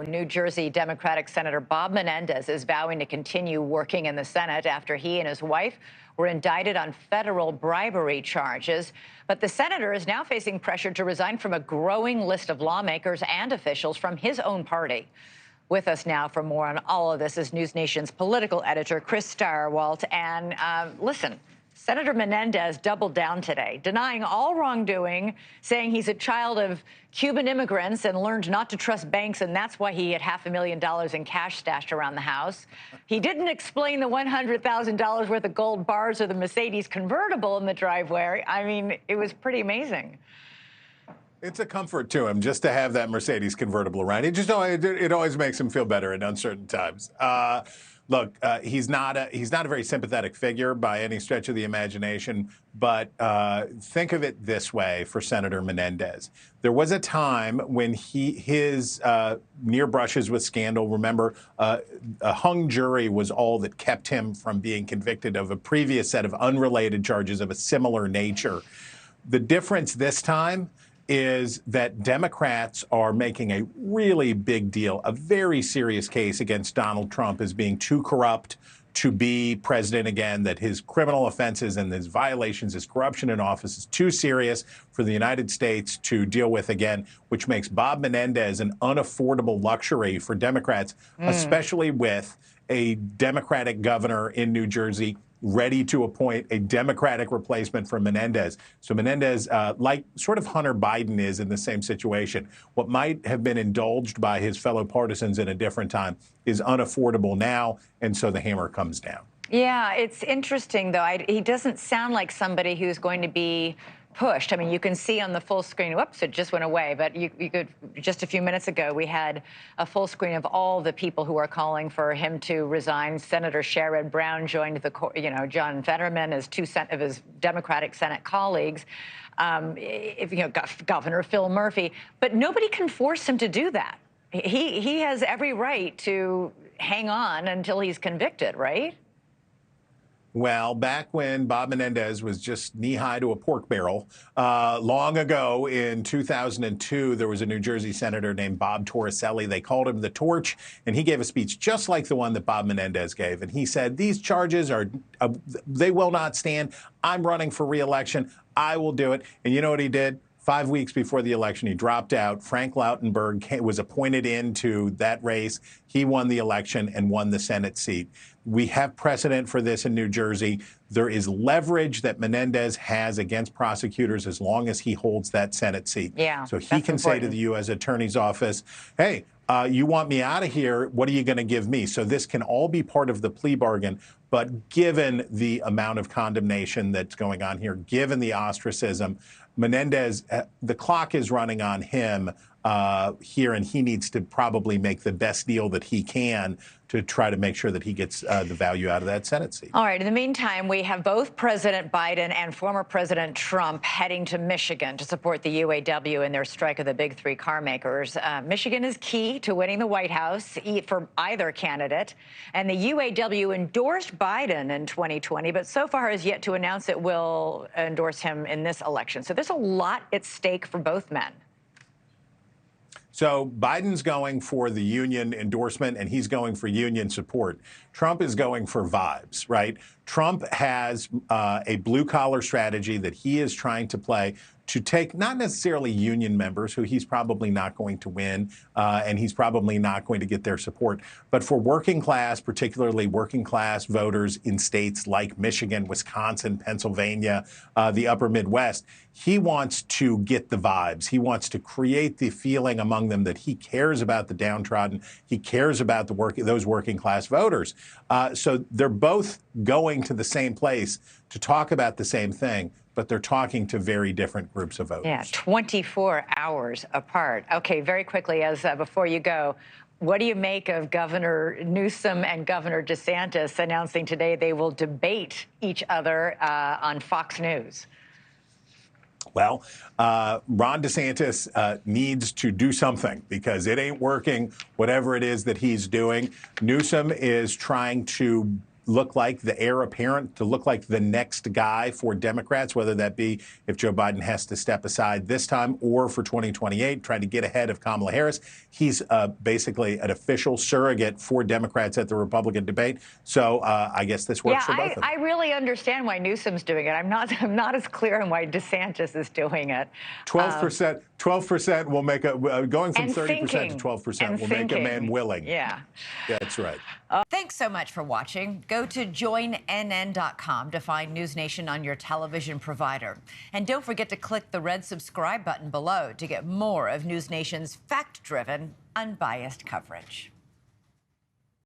New Jersey Democratic Senator Bob Menendez is vowing to continue working in the Senate after he and his wife were indicted on federal bribery charges. But the senator is now facing pressure to resign from a growing list of lawmakers and officials from his own party. With us now for more on all of this is NewsNation's political editor, Chris Stirewalt. And listen, Senator Menendez doubled down today, denying all wrongdoing, saying he's a child of Cuban immigrants and learned not to trust banks, and that's why he had $500,000 in cash stashed around the house. He didn't explain the $100,000 worth of gold bars or the Mercedes convertible in the driveway. I mean, it was pretty amazing. It's a comfort to him just to have that Mercedes convertible around. It always makes him feel better in uncertain times. Look, he's not a very sympathetic figure by any stretch of the imagination, but think of it this way for Senator Menendez. There was a time when his near brushes with scandal, remember, a hung jury was all that kept him from being convicted of a previous set of unrelated charges of a similar nature. The difference this time is that Democrats are making a really big deal, a very serious case against Donald Trump as being too corrupt to be president again, that his criminal offenses and his violations, his corruption in office is too serious for the United States to deal with again, which makes Bob Menendez an unaffordable luxury for Democrats, especially with a Democratic governor in New Jersey ready to appoint a Democratic replacement for Menendez. So Menendez, like sort of Hunter Biden is in the same situation, what might have been indulged by his fellow partisans in a different time is unaffordable now, and so the hammer comes down. Yeah, it's interesting, though. He doesn't sound like somebody who's going to be pushed. I mean, you can see on the full screen, whoops, it just went away. But you could, just a few minutes ago, we had a full screen of all the people who are calling for him to resign. Senator Sherrod Brown joined the, John Fetterman as two of his Democratic Senate colleagues. Governor Phil Murphy, but nobody can force him to do that. He has every right to hang on until he's convicted, right? Well, back when Bob Menendez was just knee-high to a pork barrel, long ago in 2002, there was a New Jersey senator named Bob Torricelli. They called him the Torch, and he gave a speech just like the one that Bob Menendez gave. And he said, these charges they will not stand. I'm running for re-election. I will do it. And you know what he did? 5 weeks before the election, he dropped out. Frank Lautenberg was appointed into that race. He won the election and won the Senate seat. We have precedent for this in New Jersey. There is leverage that Menendez has against prosecutors as long as he holds that Senate seat. Yeah, so he can say to the U.S. Attorney's Office, hey, you want me out of here, what are you going to give me? So this can all be part of the plea bargain. But given the amount of condemnation that's going on here, given the ostracism, Menendez, the clock is running on him here, and he needs to probably make the best deal that he can to try to make sure that he gets the value out of that Senate seat. All right. In the meantime, we have both President Biden and former President Trump heading to Michigan to support the UAW in their strike of the big three car makers. Michigan is key to winning the White House for either candidate. And the UAW endorsed Biden in 2020, but so far has yet to announce it will endorse him in this election. So there's a lot at stake for both men. So Biden's going for the union endorsement, and he's going for union support. Trump is going for vibes, right? Trump has a blue-collar strategy that he is trying to play to take not necessarily union members, who he's probably not going to win, and he's probably not going to get their support, but for working class, particularly working class voters in states like Michigan, Wisconsin, Pennsylvania, the upper Midwest, he wants to get the vibes. He wants to create the feeling among them that he cares about the downtrodden. He cares about those working class voters. So they're both going to the same place to talk about the same thing, but they're talking to very different groups of voters. Yeah, 24 hours apart. Okay, very quickly, before you go, what do you make of Governor Newsom and Governor DeSantis announcing today they will debate each other on Fox News? Well, Ron DeSantis needs to do something because it ain't working, whatever it is that he's doing. Newsom is trying to look like the heir apparent, to look like the next guy for Democrats, whether that be if Joe Biden has to step aside this time or for 2028, try to get ahead of Kamala Harris. He's basically an official surrogate for Democrats at the Republican debate. So I guess this works for both of them. I really understand why Newsom's doing it. I'm not as clear on why DeSantis is doing it. 12% will make going from 30% to 12% will make a man willing. Yeah. That's right. Thanks so much for watching. Go to joinnn.com to find NewsNation on your television provider. And don't forget to click the red subscribe button below to get more of NewsNation's fact-driven, unbiased coverage.